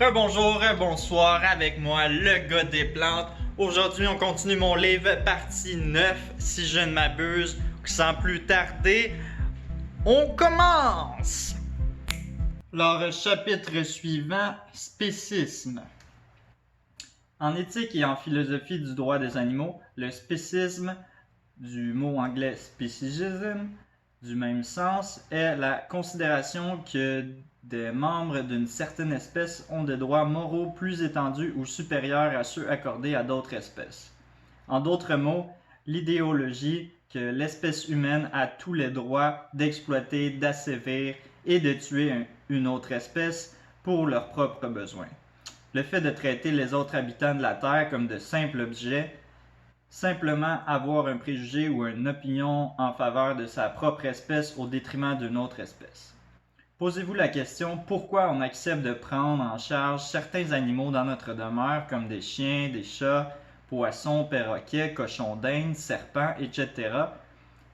Rebonjour, bonsoir avec moi, le gars des plantes. Aujourd'hui, on continue mon livre, partie 9, si je ne m'abuse. Sans plus tarder, on commence! Alors, chapitre suivant, spécisme. En éthique et en philosophie du droit des animaux, le spécisme, du mot anglais speciesism, du même sens, est la considération que des membres d'une certaine espèce ont des droits moraux plus étendus ou supérieurs à ceux accordés à d'autres espèces. En d'autres mots, l'idéologie que l'espèce humaine a tous les droits d'exploiter, d'assévir et de tuer une autre espèce pour leurs propres besoins. Le fait de traiter les autres habitants de la Terre comme de simples objets, simplement avoir un préjugé ou une opinion en faveur de sa propre espèce au détriment d'une autre espèce. Posez-vous la question pourquoi on accepte de prendre en charge certains animaux dans notre demeure comme des chiens, des chats, poissons, perroquets, cochons d'Inde, serpents, etc.,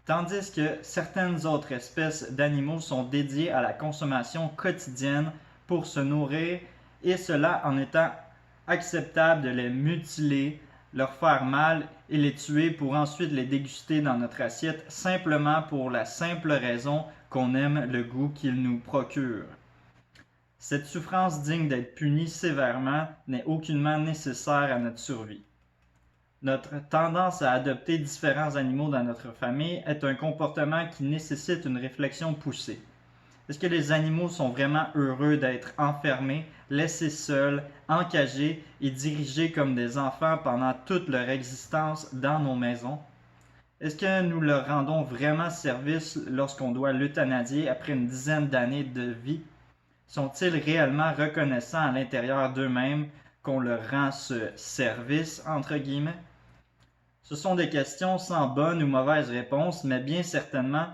tandis que certaines autres espèces d'animaux sont dédiées à la consommation quotidienne pour se nourrir et cela en étant acceptable de les mutiler, leur faire mal et les tuer pour ensuite les déguster dans notre assiette simplement pour la simple raison qu'on aime le goût qu'ils nous procurent. Cette souffrance digne d'être punie sévèrement n'est aucunement nécessaire à notre survie. Notre tendance à adopter différents animaux dans notre famille est un comportement qui nécessite une réflexion poussée. Est-ce que les animaux sont vraiment heureux d'être enfermés, laissés seuls, encagés et dirigés comme des enfants pendant toute leur existence dans nos maisons? Est-ce que nous leur rendons vraiment service lorsqu'on doit l'euthanasier après une dizaine d'années de vie? Sont-ils réellement reconnaissants à l'intérieur d'eux-mêmes qu'on leur rend ce service, entre guillemets? Ce sont des questions sans bonne ou mauvaise réponse, mais bien certainement,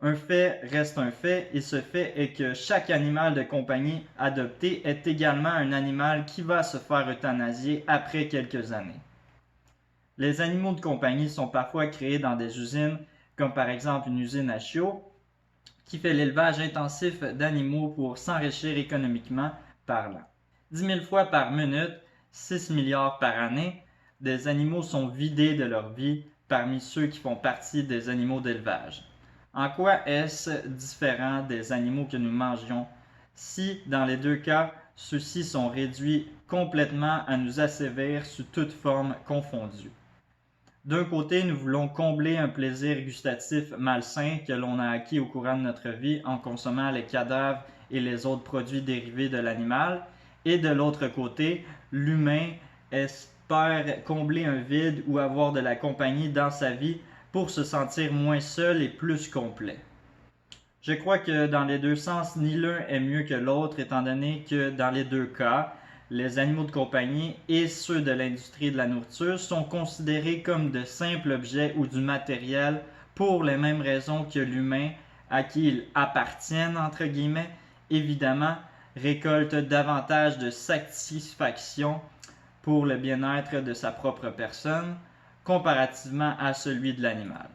un fait reste un fait, et ce fait est que chaque animal de compagnie adopté est également un animal qui va se faire euthanasier après quelques années. Les animaux de compagnie sont parfois créés dans des usines, comme par exemple une usine à chiots, qui fait l'élevage intensif d'animaux pour s'enrichir économiquement parlant. 10 000 fois par minute, 6 milliards par année, des animaux sont vidés de leur vie parmi ceux qui font partie des animaux d'élevage. En quoi est-ce différent des animaux que nous mangions si, dans les deux cas, ceux-ci sont réduits complètement à nous assévir sous toute forme confondue? D'un côté, nous voulons combler un plaisir gustatif malsain que l'on a acquis au courant de notre vie en consommant les cadavres et les autres produits dérivés de l'animal, et de l'autre côté, l'humain espère combler un vide ou avoir de la compagnie dans sa vie pour se sentir moins seul et plus complet. Je crois que dans les deux sens, ni l'un est mieux que l'autre, étant donné que dans les deux cas, les animaux de compagnie et ceux de l'industrie de la nourriture sont considérés comme de simples objets ou du matériel pour les mêmes raisons que l'humain à qui ils appartiennent, entre guillemets, évidemment, récolte davantage de satisfaction pour le bien-être de sa propre personne, comparativement à celui de l'animal.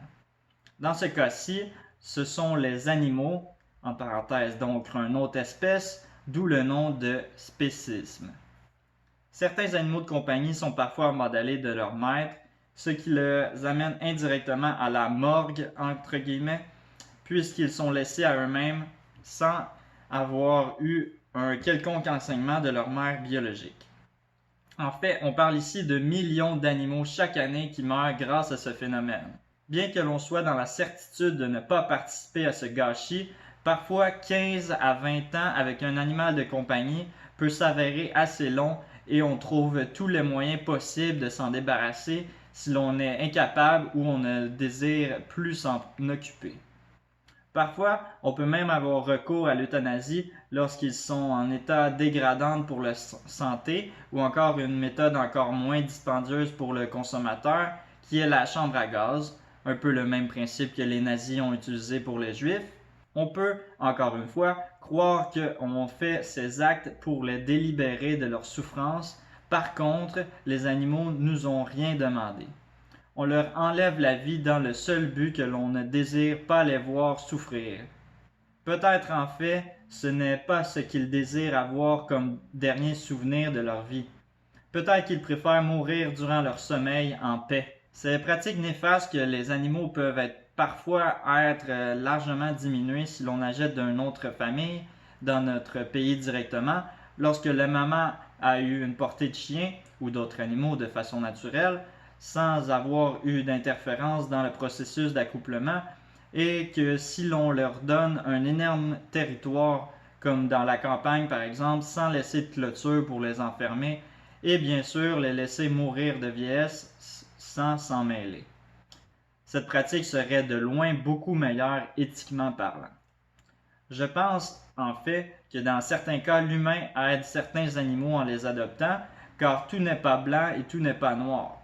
Dans ce cas-ci, ce sont les animaux, en parenthèse donc une autre espèce, d'où le nom de spécisme. Certains animaux de compagnie sont parfois abandonnés de leur maître, ce qui les amène indirectement à la morgue, entre guillemets, puisqu'ils sont laissés à eux-mêmes sans avoir eu un quelconque enseignement de leur mère biologique. En fait, on parle ici de millions d'animaux chaque année qui meurent grâce à ce phénomène. Bien que l'on soit dans la certitude de ne pas participer à ce gâchis, parfois 15 à 20 ans avec un animal de compagnie peut s'avérer assez long et on trouve tous les moyens possibles de s'en débarrasser si l'on est incapable ou on ne désire plus s'en occuper. Parfois, on peut même avoir recours à l'euthanasie lorsqu'ils sont en état dégradant pour la santé ou encore une méthode encore moins dispendieuse pour le consommateur qui est la chambre à gaz, un peu le même principe que les nazis ont utilisé pour les juifs. On peut, encore une fois, croire qu'on fait ces actes pour les délibérer de leur souffrance. Par contre, les animaux nous ont rien demandé. On leur enlève la vie dans le seul but que l'on ne désire pas les voir souffrir. Peut-être en fait, ce n'est pas ce qu'ils désirent avoir comme dernier souvenir de leur vie. Peut-être qu'ils préfèrent mourir durant leur sommeil en paix. Ces pratiques néfastes que les animaux peuvent parfois être largement diminuées si l'on achète d'une autre famille dans notre pays directement, lorsque la maman a eu une portée de chien ou d'autres animaux de façon naturelle, sans avoir eu d'interférence dans le processus d'accouplement, et que si l'on leur donne un énorme territoire, comme dans la campagne par exemple, sans laisser de clôture pour les enfermer, et bien sûr les laisser mourir de vieillesse sans s'en mêler. Cette pratique serait de loin beaucoup meilleure éthiquement parlant. Je pense en fait que dans certains cas, l'humain aide certains animaux en les adoptant, car tout n'est pas blanc et tout n'est pas noir.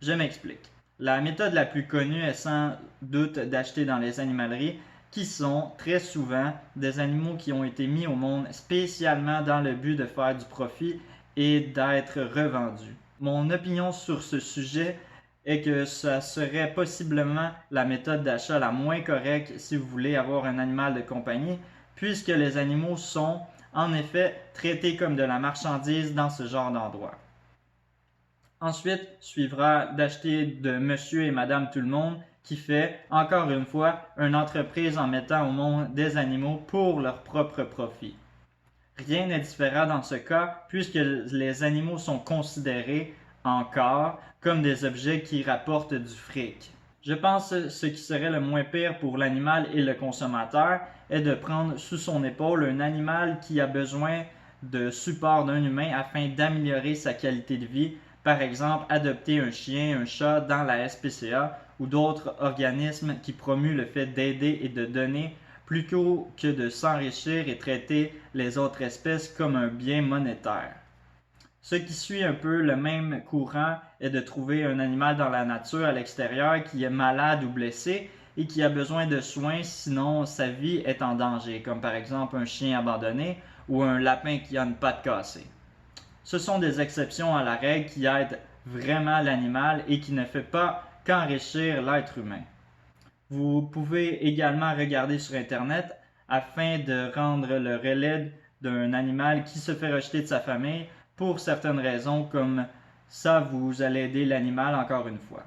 Je m'explique. La méthode la plus connue est sans doute d'acheter dans les animaleries, qui sont très souvent des animaux qui ont été mis au monde spécialement dans le but de faire du profit et d'être revendus. Mon opinion sur ce sujet est que ça serait possiblement la méthode d'achat la moins correcte si vous voulez avoir un animal de compagnie, puisque les animaux sont, en effet, traités comme de la marchandise dans ce genre d'endroit. Ensuite, suivra d'acheter de monsieur et madame tout le monde qui fait, encore une fois, une entreprise en mettant au monde des animaux pour leur propre profit. Rien n'est différent dans ce cas, puisque les animaux sont considérés encore comme des objets qui rapportent du fric. Je pense que ce qui serait le moins pire pour l'animal et le consommateur est de prendre sous son épaule un animal qui a besoin de support d'un humain afin d'améliorer sa qualité de vie, par exemple adopter un chien, un chat dans la SPCA ou d'autres organismes qui promuent le fait d'aider et de donner plutôt que de s'enrichir et traiter les autres espèces comme un bien monétaire. Ce qui suit un peu le même courant est de trouver un animal dans la nature à l'extérieur qui est malade ou blessé et qui a besoin de soins sinon sa vie est en danger, comme par exemple un chien abandonné ou un lapin qui a une patte cassée. Ce sont des exceptions à la règle qui aident vraiment l'animal et qui ne fait pas qu'enrichir l'être humain. Vous pouvez également regarder sur Internet afin de rendre le relais d'un animal qui se fait rejeter de sa famille pour certaines raisons, comme ça vous allez aider l'animal encore une fois.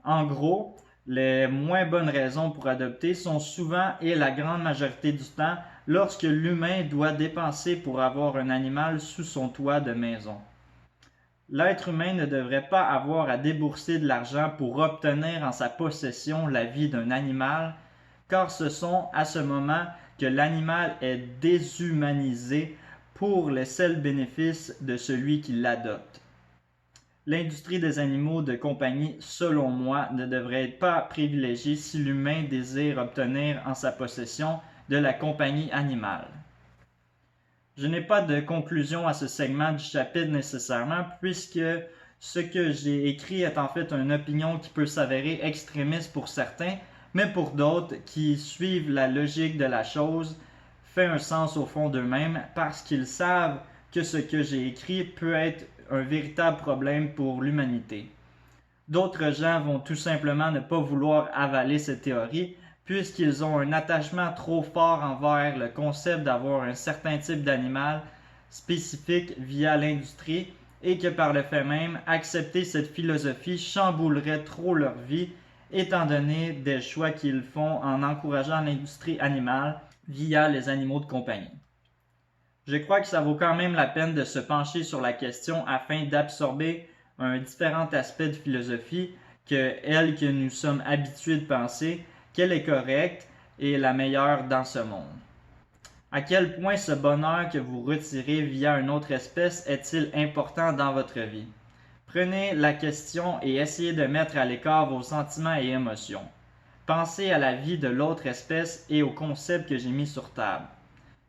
En gros, les moins bonnes raisons pour adopter sont souvent et la grande majorité du temps lorsque l'humain doit dépenser pour avoir un animal sous son toit de maison. L'être humain ne devrait pas avoir à débourser de l'argent pour obtenir en sa possession la vie d'un animal, car ce sont à ce moment que l'animal est déshumanisé pour les seuls bénéfices de celui qui l'adopte. L'industrie des animaux de compagnie, selon moi, ne devrait pas privilégiée si l'humain désire obtenir en sa possession de la compagnie animale. Je n'ai pas de conclusion à ce segment du chapitre nécessairement, puisque ce que j'ai écrit est en fait une opinion qui peut s'avérer extrémiste pour certains, mais pour d'autres qui suivent la logique de la chose, fait un sens au fond d'eux-mêmes parce qu'ils savent que ce que j'ai écrit peut être un véritable problème pour l'humanité. D'autres gens vont tout simplement ne pas vouloir avaler cette théorie puisqu'ils ont un attachement trop fort envers le concept d'avoir un certain type d'animal spécifique via l'industrie et que par le fait même, accepter cette philosophie chamboulerait trop leur vie étant donné des choix qu'ils font en encourageant l'industrie animale via les animaux de compagnie. Je crois que ça vaut quand même la peine de se pencher sur la question afin d'absorber un différent aspect de philosophie que elle que nous sommes habitués de penser qu'elle est correcte et la meilleure dans ce monde. À quel point ce bonheur que vous retirez via une autre espèce est-il important dans votre vie? Prenez la question et essayez de mettre à l'écart vos sentiments et émotions. Pensez à la vie de l'autre espèce et au concept que j'ai mis sur table.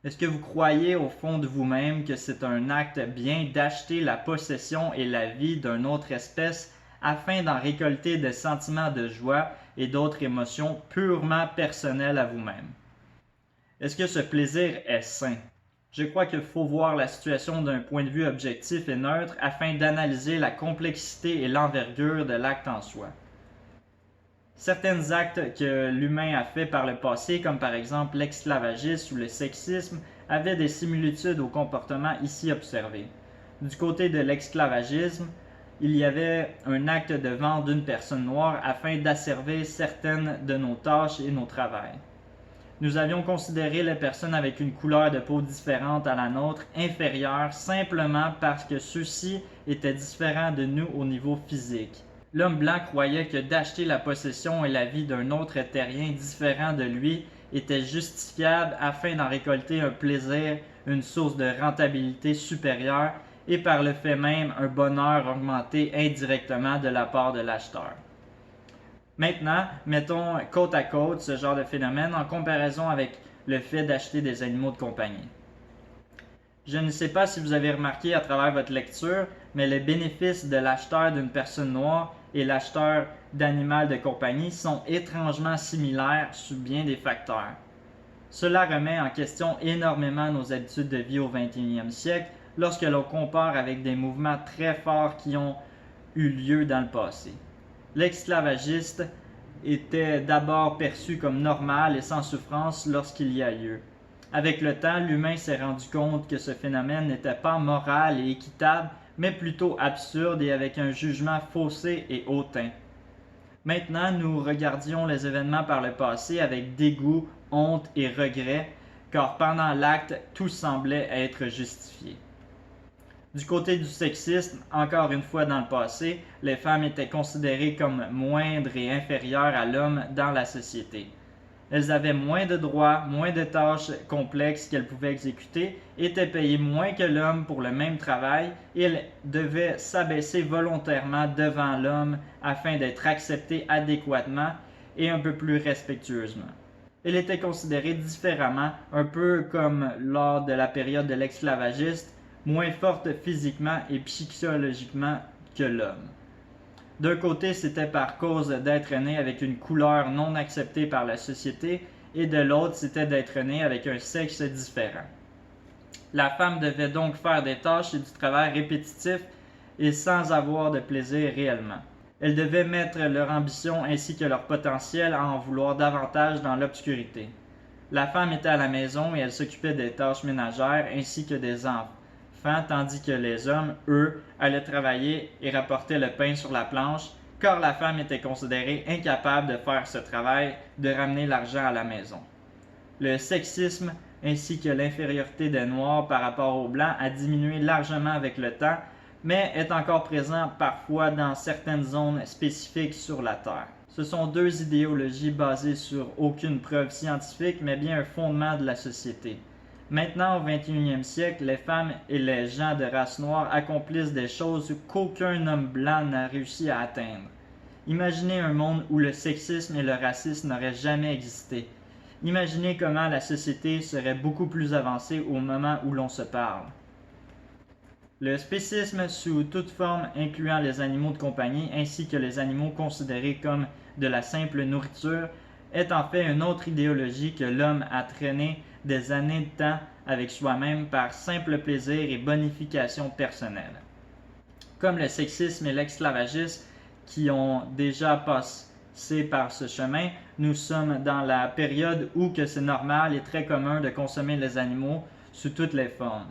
Est-ce que vous croyez au fond de vous-même que c'est un acte bien d'acheter la possession et la vie d'une autre espèce afin d'en récolter des sentiments de joie et d'autres émotions purement personnelles à vous-même? Est-ce que ce plaisir est sain? Je crois qu'il faut voir la situation d'un point de vue objectif et neutre afin d'analyser la complexité et l'envergure de l'acte en soi. Certains actes que l'humain a fait par le passé, comme par exemple l'esclavagisme ou le sexisme, avaient des similitudes au comportement ici observé. Du côté de l'esclavagisme, il y avait un acte de vente d'une personne noire afin d'asservir certaines de nos tâches et nos travails. Nous avions considéré les personnes avec une couleur de peau différente à la nôtre inférieure simplement parce que ceux-ci étaient différents de nous au niveau physique. L'homme blanc croyait que d'acheter la possession et la vie d'un autre terrien différent de lui était justifiable afin d'en récolter un plaisir, une source de rentabilité supérieure et par le fait même un bonheur augmenté indirectement de la part de l'acheteur. Maintenant, mettons côte à côte ce genre de phénomène en comparaison avec le fait d'acheter des animaux de compagnie. Je ne sais pas si vous avez remarqué à travers votre lecture, mais les bénéfices de l'acheteur d'une personne noire et l'acheteur d'animal de compagnie sont étrangement similaires sous bien des facteurs. Cela remet en question énormément nos habitudes de vie au 21e siècle lorsque l'on compare avec des mouvements très forts qui ont eu lieu dans le passé. L'esclavagiste était d'abord perçu comme normal et sans souffrance lorsqu'il y a lieu. Avec le temps, l'humain s'est rendu compte que ce phénomène n'était pas moral et équitable, mais plutôt absurde et avec un jugement faussé et hautain. Maintenant, nous regardions les événements par le passé avec dégoût, honte et regret, car pendant l'acte, tout semblait être justifié. Du côté du sexisme, encore une fois dans le passé, les femmes étaient considérées comme moindres et inférieures à l'homme dans la société. Elles avaient moins de droits, moins de tâches complexes qu'elles pouvaient exécuter, étaient payées moins que l'homme pour le même travail et elles devaient s'abaisser volontairement devant l'homme afin d'être acceptées adéquatement et un peu plus respectueusement. Elles étaient considérées différemment, un peu comme lors de la période de l'esclavagiste, moins fortes physiquement et psychologiquement que l'homme. D'un côté, c'était par cause d'être né avec une couleur non acceptée par la société, et de l'autre, c'était d'être né avec un sexe différent. La femme devait donc faire des tâches et du travail répétitif et sans avoir de plaisir réellement. Elles devaient mettre leur ambition ainsi que leur potentiel à en vouloir davantage dans l'obscurité. La femme était à la maison et elle s'occupait des tâches ménagères ainsi que des enfants, tandis que les hommes, eux, allaient travailler et rapportaient le pain sur la planche, car la femme était considérée incapable de faire ce travail, de ramener l'argent à la maison. Le sexisme ainsi que l'infériorité des Noirs par rapport aux Blancs a diminué largement avec le temps, mais est encore présent parfois dans certaines zones spécifiques sur la Terre. Ce sont deux idéologies basées sur aucune preuve scientifique, mais bien un fondement de la société. Maintenant, au 21e siècle, les femmes et les gens de race noire accomplissent des choses qu'aucun homme blanc n'a réussi à atteindre. Imaginez un monde où le sexisme et le racisme n'auraient jamais existé. Imaginez comment la société serait beaucoup plus avancée au moment où l'on se parle. Le spécisme sous toute forme incluant les animaux de compagnie ainsi que les animaux considérés comme de la simple nourriture est en fait une autre idéologie que l'homme a traînée des années de temps avec soi-même par simple plaisir et bonification personnelle. Comme le sexisme et l'esclavagisme qui ont déjà passé par ce chemin, nous sommes dans la période où que c'est normal et très commun de consommer les animaux sous toutes les formes.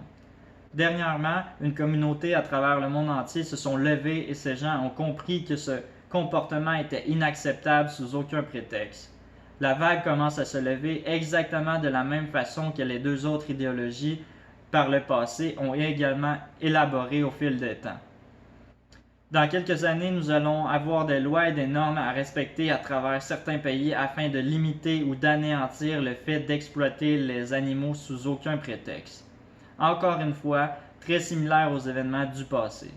Dernièrement, une communauté à travers le monde entier se sont levées et ces gens ont compris que ce comportement était inacceptable sous aucun prétexte. La vague commence à se lever exactement de la même façon que les deux autres idéologies par le passé ont également élaboré au fil des temps. Dans quelques années, nous allons avoir des lois et des normes à respecter à travers certains pays afin de limiter ou d'anéantir le fait d'exploiter les animaux sous aucun prétexte. Encore une fois, très similaire aux événements du passé.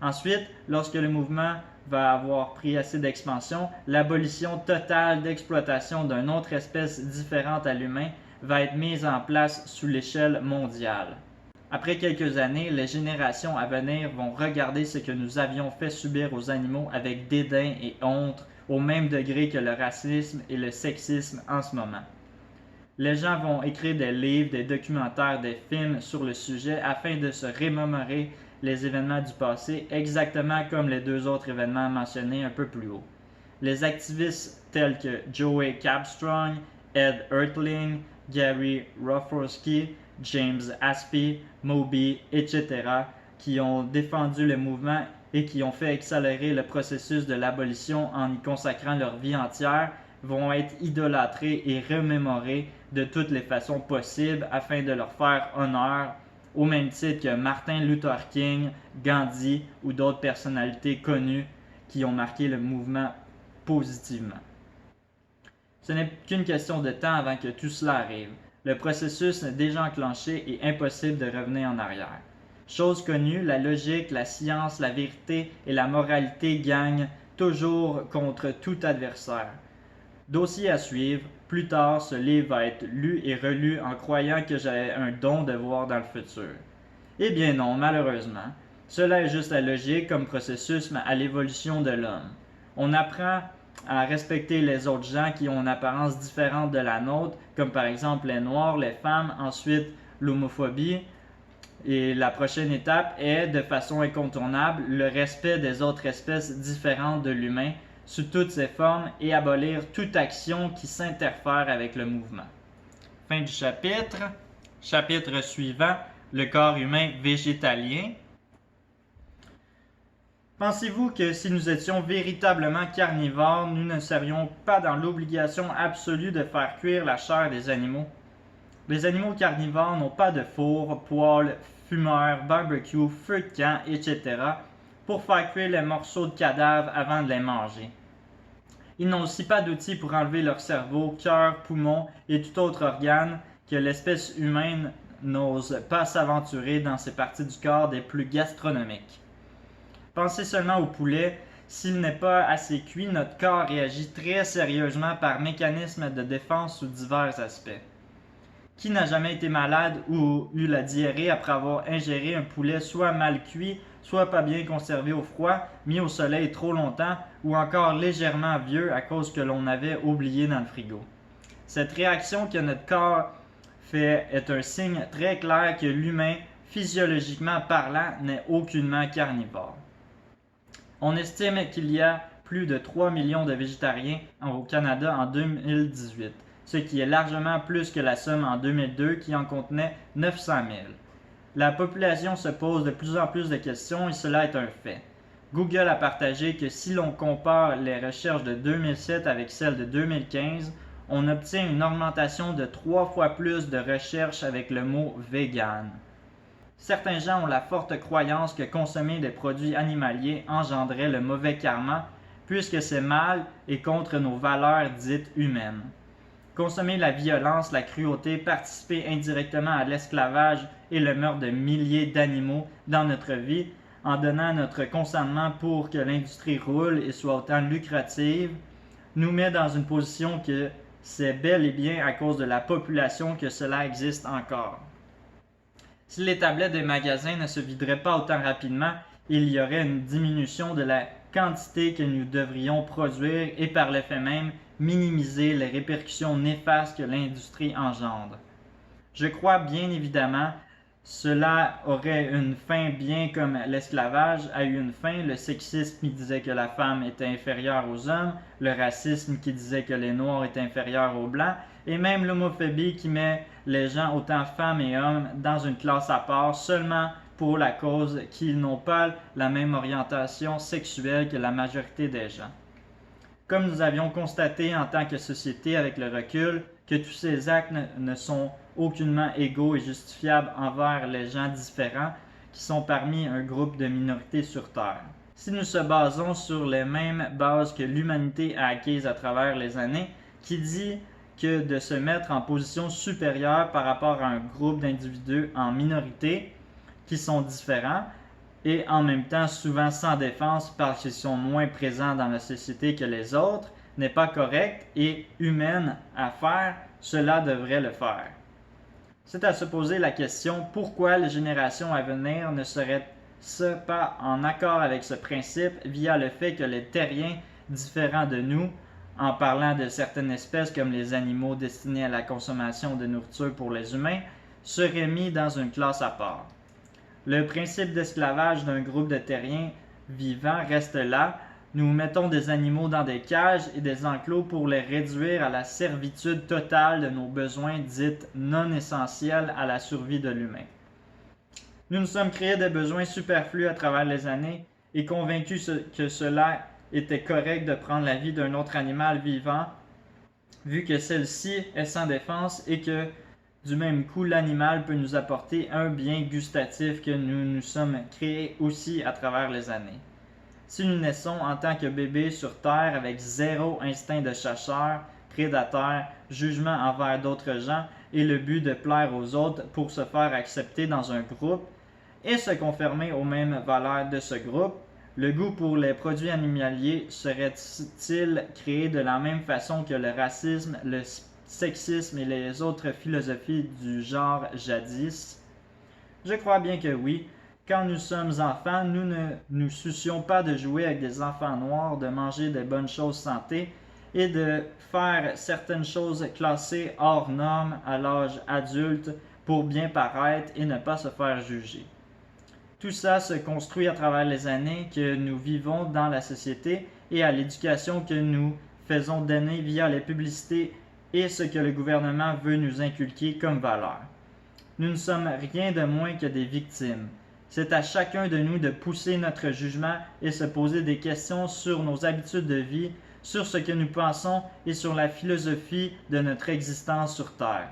Ensuite, lorsque le mouvement va avoir pris assez d'expansion, l'abolition totale d'exploitation d'une autre espèce différente à l'humain va être mise en place sous l'échelle mondiale. Après quelques années, les générations à venir vont regarder ce que nous avions fait subir aux animaux avec dédain et honte, au même degré que le racisme et le sexisme en ce moment. Les gens vont écrire des livres, des documentaires, des films sur le sujet afin de se remémorer les événements du passé, exactement comme les deux autres événements mentionnés un peu plus haut. les activistes tels que Joey Capstrong, Ed Ertling, Gary Rofforski, James Aspey, Moby, etc., qui ont défendu le mouvement et qui ont fait accélérer le processus de l'abolition en y consacrant leur vie entière, vont être idolâtrés et remémorés de toutes les façons possibles afin de leur faire honneur, au même titre que Martin Luther King, Gandhi ou d'autres personnalités connues qui ont marqué le mouvement positivement. Ce n'est qu'une question de temps avant que tout cela arrive. Le processus est déjà enclenché et impossible de revenir en arrière. Chose connue, la logique, la science, la vérité et la moralité gagnent toujours contre tout adversaire. Dossier à suivre. Plus tard, ce livre va être lu et relu en croyant que j'avais un don de voir dans le futur. Eh bien non, malheureusement. Cela est juste la logique comme processus à l'évolution de l'homme. On apprend à respecter les autres gens qui ont une apparence différente de la nôtre, comme par exemple les Noirs, les femmes, ensuite l'homophobie. Et la prochaine étape est, de façon incontournable, le respect des autres espèces différentes de l'humain, sous toutes ses formes, et abolir toute action qui s'interfère avec le mouvement. Fin du chapitre. Chapitre suivant, le corps humain végétalien. Pensez-vous que si nous étions véritablement carnivores, nous ne serions pas dans l'obligation absolue de faire cuire la chair des animaux? Les animaux carnivores n'ont pas de four, poêle, fumeur, barbecue, feu de camp, etc. pour faire cuire les morceaux de cadavres avant de les manger. Ils n'ont aussi pas d'outils pour enlever leur cerveau, cœur, poumon et tout autre organe que l'espèce humaine n'ose pas s'aventurer dans ces parties du corps des plus gastronomiques. Pensez seulement au poulet. S'il n'est pas assez cuit, notre corps réagit très sérieusement par mécanisme de défense sous divers aspects. Qui n'a jamais été malade ou eu la diarrhée après avoir ingéré un poulet soit mal cuit, soit pas bien conservé au froid, mis au soleil trop longtemps ou encore légèrement vieux à cause que l'on avait oublié dans le frigo? Cette réaction que notre corps fait est un signe très clair que l'humain, physiologiquement parlant, n'est aucunement carnivore. On estime qu'il y a plus de 3 millions de végétariens au Canada en 2018, ce qui est largement plus que la somme en 2002 qui en contenait 900 000. La population se pose de plus en plus de questions et cela est un fait. Google a partagé que si l'on compare les recherches de 2007 avec celles de 2015, on obtient une augmentation de 3 fois plus de recherches avec le mot « vegan ». Certains gens ont la forte croyance que consommer des produits animaliers engendrait le mauvais karma, puisque c'est mal et contre nos valeurs dites humaines. Consommer la violence, la cruauté, participer indirectement à l'esclavage et le meurtre de milliers d'animaux dans notre vie, en donnant notre consentement pour que l'industrie roule et soit autant lucrative, nous met dans une position que c'est bel et bien à cause de la population que cela existe encore. Si les tablettes des magasins ne se videraient pas autant rapidement, il y aurait une diminution de la quantité que nous devrions produire et par le fait même minimiser les répercussions néfastes que l'industrie engendre. Je crois bien évidemment cela aurait une fin bien comme l'esclavage a eu une fin, le sexisme qui disait que la femme était inférieure aux hommes, le racisme qui disait que les noirs étaient inférieurs aux blancs, et même l'homophobie qui met les gens, autant femmes et hommes, dans une classe à part seulement pour la cause qu'ils n'ont pas la même orientation sexuelle que la majorité des gens. Comme nous avions constaté en tant que société avec le recul, que tous ces actes ne sont aucunement égaux et justifiables envers les gens différents qui sont parmi un groupe de minorités sur Terre. Si nous se basons sur les mêmes bases que l'humanité a acquises à travers les années, qui dit que de se mettre en position supérieure par rapport à un groupe d'individus en minorité qui sont différents et en même temps souvent sans défense parce qu'ils sont moins présents dans la société que les autres, n'est pas correct et humaine à faire, cela devrait le faire. C'est à se poser la question pourquoi les générations à venir ne seraient-ce pas en accord avec ce principe via le fait que les terriens différents de nous, en parlant de certaines espèces comme les animaux destinés à la consommation de nourriture pour les humains, seraient mis dans une classe à part. Le principe d'esclavage d'un groupe de terriens vivants reste là, Nous mettons des animaux dans des cages et des enclos pour les réduire à la servitude totale de nos besoins dits non essentiels à la survie de l'humain. Nous nous sommes créés des besoins superflus à travers les années et convaincus que cela était correct de prendre la vie d'un autre animal vivant, vu que celle-ci est sans défense et que, du même coup, l'animal peut nous apporter un bien gustatif que nous nous sommes créés aussi à travers les années. Si nous naissons en tant que bébés sur Terre avec zéro instinct de chasseur, prédateur, jugement envers d'autres gens et le but de plaire aux autres pour se faire accepter dans un groupe et se conformer aux mêmes valeurs de ce groupe, le goût pour les produits animaliers serait-il créé de la même façon que le racisme, le sexisme et les autres philosophies du genre jadis? Je crois bien que oui. Quand nous sommes enfants, nous ne nous soucions pas de jouer avec des enfants noirs, de manger des bonnes choses santé et de faire certaines choses classées hors normes à l'âge adulte pour bien paraître et ne pas se faire juger. Tout ça se construit à travers les années que nous vivons dans la société et à l'éducation que nous faisons donner via les publicités et ce que le gouvernement veut nous inculquer comme valeur. Nous ne sommes rien de moins que des victimes. C'est à chacun de nous de pousser notre jugement et se poser des questions sur nos habitudes de vie, sur ce que nous pensons et sur la philosophie de notre existence sur Terre.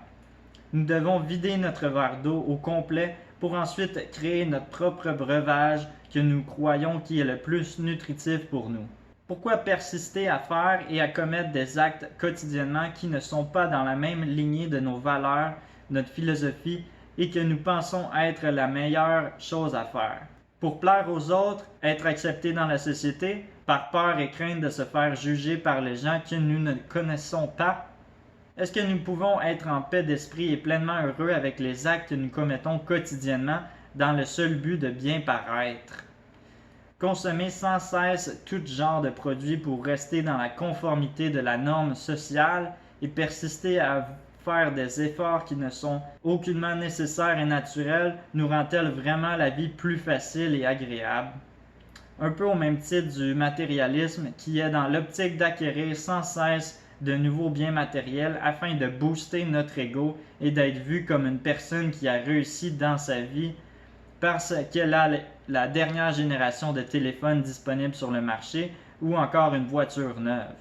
Nous devons vider notre verre d'eau au complet pour ensuite créer notre propre breuvage que nous croyons qui est le plus nutritif pour nous. Pourquoi persister à faire et à commettre des actes quotidiennement qui ne sont pas dans la même lignée de nos valeurs, notre philosophie et que nous pensons être la meilleure chose à faire? Pour plaire aux autres, être accepté dans la société, par peur et crainte de se faire juger par les gens que nous ne connaissons pas? Est-ce que nous pouvons être en paix d'esprit et pleinement heureux avec les actes que nous commettons quotidiennement dans le seul but de bien paraître? Consommer sans cesse tout genre de produits pour rester dans la conformité de la norme sociale et persister à faire des efforts qui ne sont aucunement nécessaires et naturels nous rend-elle vraiment la vie plus facile et agréable? Un peu au même titre du matérialisme qui est dans l'optique d'acquérir sans cesse de nouveaux biens matériels afin de booster notre ego et d'être vu comme une personne qui a réussi dans sa vie parce qu'elle a la dernière génération de téléphones disponibles sur le marché ou encore une voiture neuve.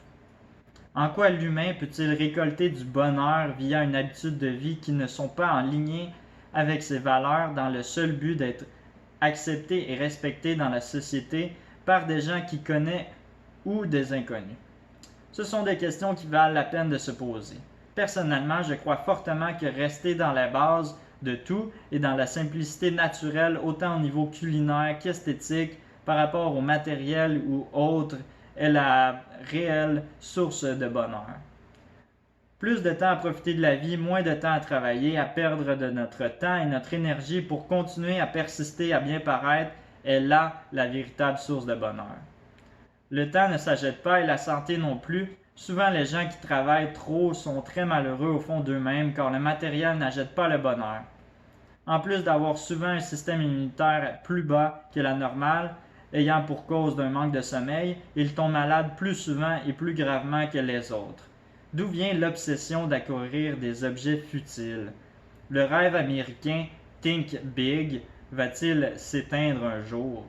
En quoi l'humain peut-il récolter du bonheur via une habitude de vie qui ne sont pas en ligne avec ses valeurs dans le seul but d'être accepté et respecté dans la société par des gens qu'il connaît ou des inconnus? Ce sont des questions qui valent la peine de se poser. Personnellement, je crois fortement que rester dans la base de tout et dans la simplicité naturelle, autant au niveau culinaire qu'esthétique, par rapport au matériel ou autre, est la réelle source de bonheur. Plus de temps à profiter de la vie, moins de temps à travailler, à perdre de notre temps et notre énergie pour continuer à persister à bien paraître est là la véritable source de bonheur. Le temps ne s'achète pas et la santé non plus. Souvent, les gens qui travaillent trop sont très malheureux au fond d'eux-mêmes car le matériel n'achète pas le bonheur. En plus d'avoir souvent un système immunitaire plus bas que la normale, ayant pour cause d'un manque de sommeil, ils tombent malades plus souvent et plus gravement que les autres. D'où vient l'obsession d'acquérir des objets futiles? Le rêve américain « Think Big » va-t-il s'éteindre un jour?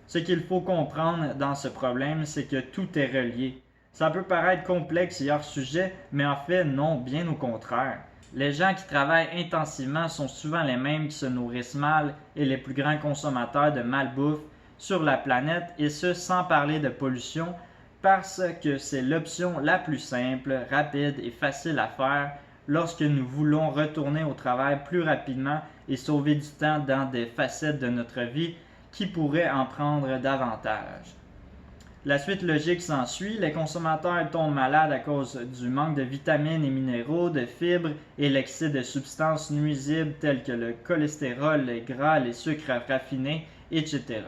Ce qu'il faut comprendre dans ce problème, c'est que tout est relié. Ça peut paraître complexe et hors sujet, mais en fait non, bien au contraire. Les gens qui travaillent intensivement sont souvent les mêmes qui se nourrissent mal et les plus grands consommateurs de malbouffe sur la planète, et ce sans parler de pollution, parce que c'est l'option la plus simple, rapide et facile à faire lorsque nous voulons retourner au travail plus rapidement et sauver du temps dans des facettes de notre vie qui pourraient en prendre davantage. La suite logique s'ensuit, les consommateurs tombent malades à cause du manque de vitamines et minéraux, de fibres et l'excès de substances nuisibles telles que le cholestérol, les gras, les sucres raffinés, etc.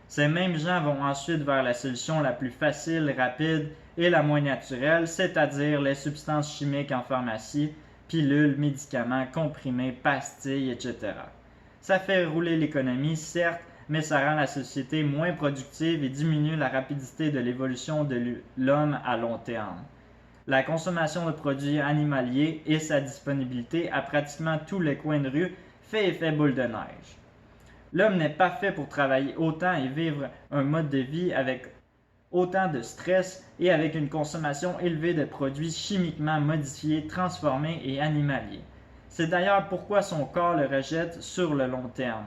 Ces mêmes gens vont ensuite vers la solution la plus facile, rapide et la moins naturelle, c'est-à-dire les substances chimiques en pharmacie, pilules, médicaments, comprimés, pastilles, etc. Ça fait rouler l'économie, certes, mais ça rend la société moins productive et diminue la rapidité de l'évolution de l'homme à long terme. La consommation de produits animaliers et sa disponibilité à pratiquement tous les coins de rue fait effet boule de neige. L'homme n'est pas fait pour travailler autant et vivre un mode de vie avec autant de stress et avec une consommation élevée de produits chimiquement modifiés, transformés et animaliers. C'est d'ailleurs pourquoi son corps le rejette sur le long terme.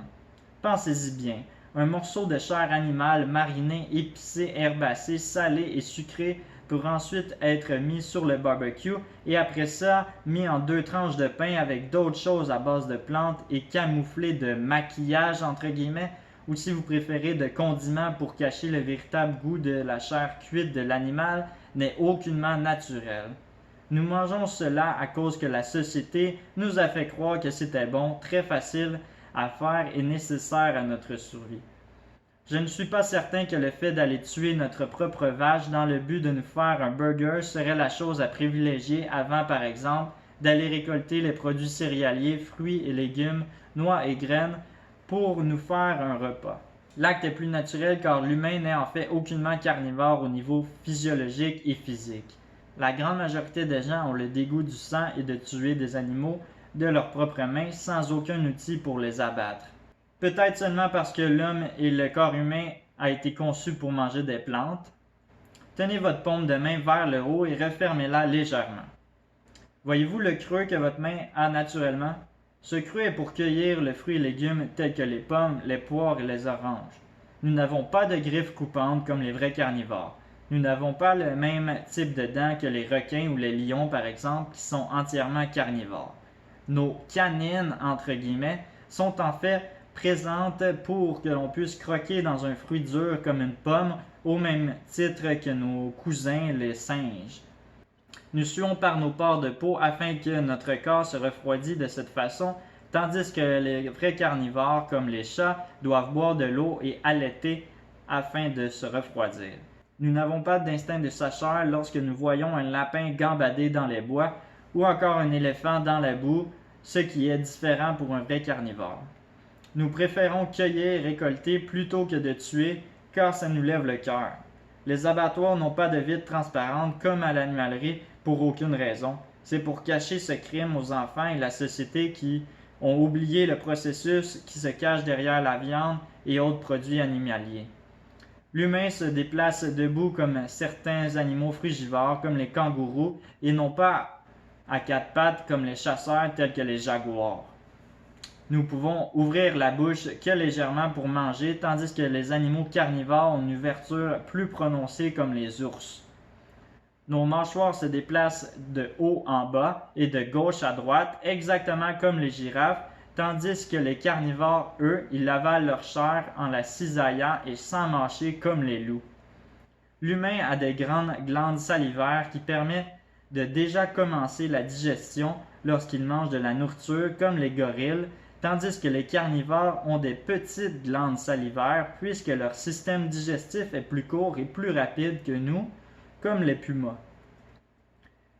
Pensez-y bien, un morceau de chair animale marinée, épicée, herbacée, salée et sucrée pour ensuite être mis sur le barbecue et après ça mis en 2 tranches de pain avec d'autres choses à base de plantes et camouflé de maquillage entre guillemets, ou si vous préférez de condiments pour cacher le véritable goût de la chair cuite de l'animal, n'est aucunement naturel. Nous mangeons cela à cause que la société nous a fait croire que c'était bon, très facile à faire et nécessaire à notre survie. Je ne suis pas certain que le fait d'aller tuer notre propre vache dans le but de nous faire un burger serait la chose à privilégier avant, par exemple, d'aller récolter les produits céréaliers, fruits et légumes, noix et graines pour nous faire un repas. L'acte est plus naturel car l'humain n'est en fait aucunement carnivore au niveau physiologique et physique. La grande majorité des gens ont le dégoût du sang et de tuer des animaux de leurs propres mains sans aucun outil pour les abattre. Peut-être seulement parce que l'homme et le corps humain a été conçu pour manger des plantes. Tenez votre paume de main vers le haut et refermez-la légèrement. Voyez-vous le creux que votre main a naturellement? Ce creux est pour cueillir les fruits et légumes tels que les pommes, les poires et les oranges. Nous n'avons pas de griffes coupantes comme les vrais carnivores. Nous n'avons pas le même type de dents que les requins ou les lions par exemple qui sont entièrement carnivores. Nos canines, entre guillemets, sont en fait présentes pour que l'on puisse croquer dans un fruit dur comme une pomme au même titre que nos cousins les singes. Nous suons par nos pores de peau afin que notre corps se refroidisse de cette façon, tandis que les vrais carnivores comme les chats doivent boire de l'eau et allaiter afin de se refroidir. Nous n'avons pas d'instinct de chasseur lorsque nous voyons un lapin gambader dans les bois ou encore un éléphant dans la boue, ce qui est différent pour un vrai carnivore. Nous préférons cueillir et récolter plutôt que de tuer, car ça nous lève le cœur. Les abattoirs n'ont pas de vitre transparente comme à l'animalerie pour aucune raison. C'est pour cacher ce crime aux enfants et la société qui ont oublié le processus qui se cache derrière la viande et autres produits animaliers. L'humain se déplace debout comme certains animaux frugivores comme les kangourous et non pas à 4 pattes comme les chasseurs tels que les jaguars. Nous pouvons ouvrir la bouche que légèrement pour manger, tandis que les animaux carnivores ont une ouverture plus prononcée comme les ours. Nos mâchoires se déplacent de haut en bas et de gauche à droite, exactement comme les girafes, tandis que les carnivores, eux, ils avalent leur chair en la cisaillant et sans mâcher comme les loups. L'humain a de grandes glandes salivaires qui permettent de déjà commencer la digestion lorsqu'il mange de la nourriture comme les gorilles, tandis que les carnivores ont des petites glandes salivaires puisque leur système digestif est plus court et plus rapide que nous, comme les pumas.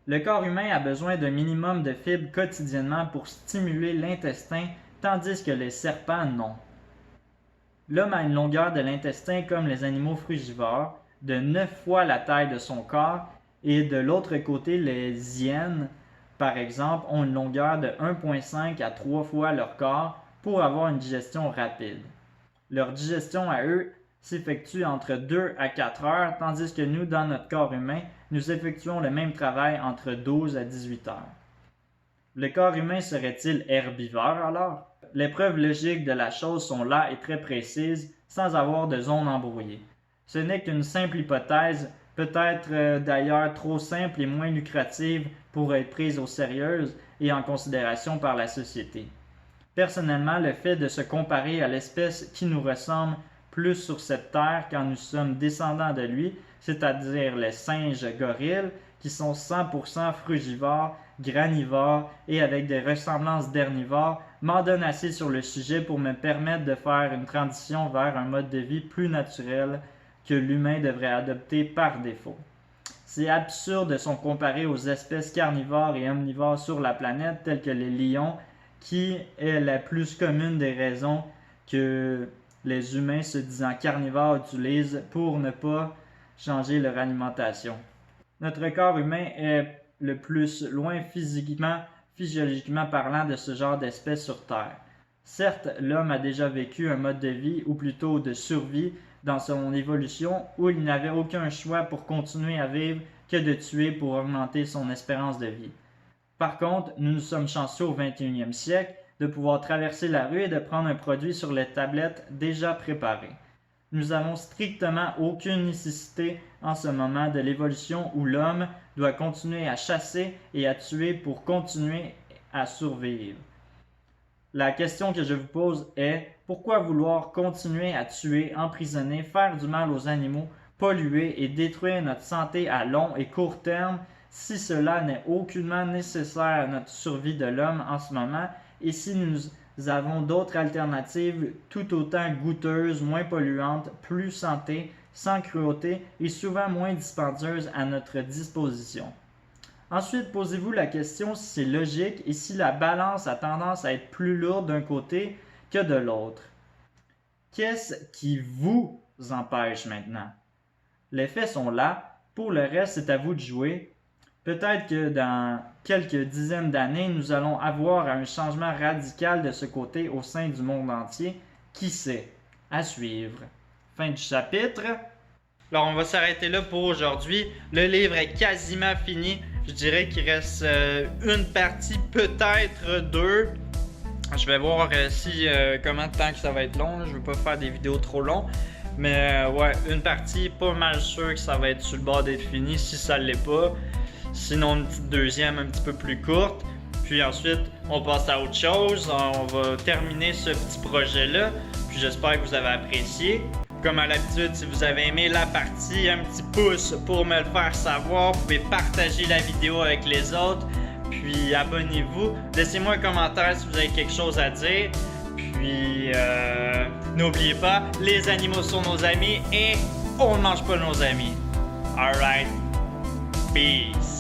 Le corps humain a besoin d'un minimum de fibres quotidiennement pour stimuler l'intestin, tandis que les serpents non. L'homme a une longueur de l'intestin comme les animaux frugivores, de 9 fois la taille de son corps, et de l'autre côté, les hyènes, par exemple, ont une longueur de 1,5 à 3 fois leur corps pour avoir une digestion rapide. Leur digestion à eux s'effectue entre 2 à 4 heures, tandis que nous, dans notre corps humain, nous effectuons le même travail entre 12 à 18 heures. Le corps humain serait-il herbivore alors? Les preuves logiques de la chose sont là et très précises, sans avoir de zone embrouillée. Ce n'est qu'une simple hypothèse, peut-être d'ailleurs trop simple et moins lucrative pour être prise au sérieux et en considération par la société. Personnellement, le fait de se comparer à l'espèce qui nous ressemble plus sur cette terre quand nous sommes descendants de lui, c'est-à-dire les singes gorilles, qui sont 100% frugivores, granivores et avec des ressemblances d'herbivores, m'en donne assez sur le sujet pour me permettre de faire une transition vers un mode de vie plus naturel que l'humain devrait adopter par défaut. C'est absurde de s'en comparer aux espèces carnivores et omnivores sur la planète telles que les lions, qui est la plus commune des raisons que les humains se disant carnivores utilisent pour ne pas changer leur alimentation. Notre corps humain est le plus loin physiologiquement parlant de ce genre d'espèce sur Terre. Certes, l'homme a déjà vécu un mode de vie, ou plutôt de survie, dans son évolution où il n'avait aucun choix pour continuer à vivre que de tuer pour augmenter son espérance de vie. Par contre, nous sommes chanceux au 21e siècle de pouvoir traverser la rue et de prendre un produit sur les tablettes déjà préparé. Nous n'avons strictement aucune nécessité en ce moment de l'évolution où l'homme doit continuer à chasser et à tuer pour continuer à survivre. La question que je vous pose est, pourquoi vouloir continuer à tuer, emprisonner, faire du mal aux animaux, polluer et détruire notre santé à long et court terme si cela n'est aucunement nécessaire à notre survie de l'homme en ce moment et si nous avons d'autres alternatives tout autant goûteuses, moins polluantes, plus santé, sans cruauté et souvent moins dispendieuses à notre disposition. Ensuite, posez-vous la question si c'est logique et si la balance a tendance à être plus lourde d'un côté que de l'autre. Qu'est-ce qui vous empêche maintenant? Les faits sont là. Pour le reste, c'est à vous de jouer. Peut-être que dans quelques dizaines d'années, nous allons avoir un changement radical de ce côté au sein du monde entier. Qui sait? À suivre. Fin du chapitre. Alors, on va s'arrêter là pour aujourd'hui. Le livre est quasiment fini. Je dirais qu'il reste une partie, peut-être deux. Je vais voir comment de temps que ça va être long. Je ne veux pas faire des vidéos trop longues. Mais ouais, une partie, pas mal sûr que ça va être sur le bord d'être fini si ça ne l'est pas. Sinon, une petite deuxième un petit peu plus courte. Puis ensuite, on passe à autre chose. On va terminer ce petit projet-là. Puis j'espère que vous avez apprécié. Comme à l'habitude, si vous avez aimé la partie, un petit pouce pour me le faire savoir. Vous pouvez partager la vidéo avec les autres. Puis abonnez-vous. Laissez-moi un commentaire si vous avez quelque chose à dire. Puis n'oubliez pas, les animaux sont nos amis et on ne mange pas nos amis. Alright. Peace.